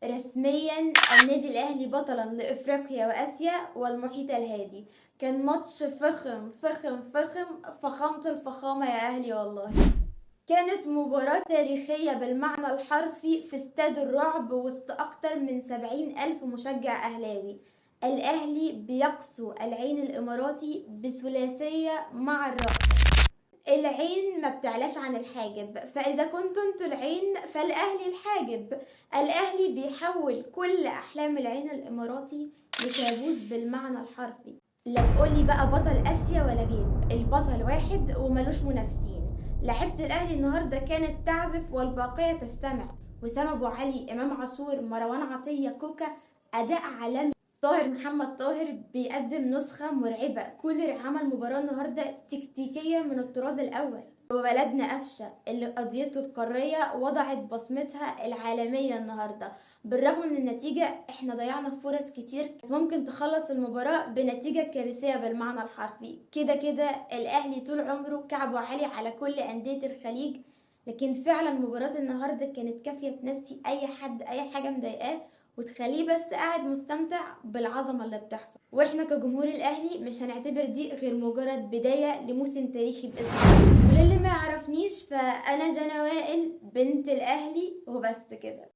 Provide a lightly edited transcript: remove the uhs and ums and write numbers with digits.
رسميا النادي الاهلي بطلا لافريقيا واسيا والمحيط الهادي. كان ماتش فخم فخم فخم، فخامة الفخامة يا اهلي والله. كانت مباراة تاريخية بالمعنى الحرفي في استاد الرعب وسط اكتر من 70,000 مشجع اهلاوي. الاهلي بيقسو العين الاماراتي بثلاثية مع الرأس. العين ما بتعلاش عن الحاجب، فاذا كنتوا انتوا العين فالاهلي الحاجب. الاهلي بيحول كل احلام العين الاماراتي لكابوس بالمعنى الحرفي. لا تقولي بقى بطل اسيا ولا غيره، البطل واحد وملوش منافسين. لعيبه الاهلي النهارده كانت تعزف والباقيه تستمع. وسام ابو علي، امام عاشور، مروان عطيه، كوكا، اداء عالمي. طاهر محمد طاهر بيقدم نسخة مرعبة. كولر عمل مباراة النهاردة تكتيكية من الطراز الأول. وبلدنا قفشة اللي قضيته القارية وضعت بصمتها العالمية النهاردة. بالرغم من النتيجة احنا ضيعنا فرص كتير ممكن تخلص المباراة بنتيجة كارثية بالمعنى الحرفي. كده كده الأهلي طول عمره كعبه عالي على كل أندية الخليج، لكن فعلا مباراة النهاردة كانت كافية تنسي أي حد أي حاجة مضايقاه وتخليه بس قاعد مستمتع بالعظمة اللي بتحصل. واحنا كجمهور الاهلي مش هنعتبر دي غير مجرد بداية لموسم تاريخي بإذن الله. وللي ما يعرفنيش فانا جنى وائل بنت الاهلي وبس كده.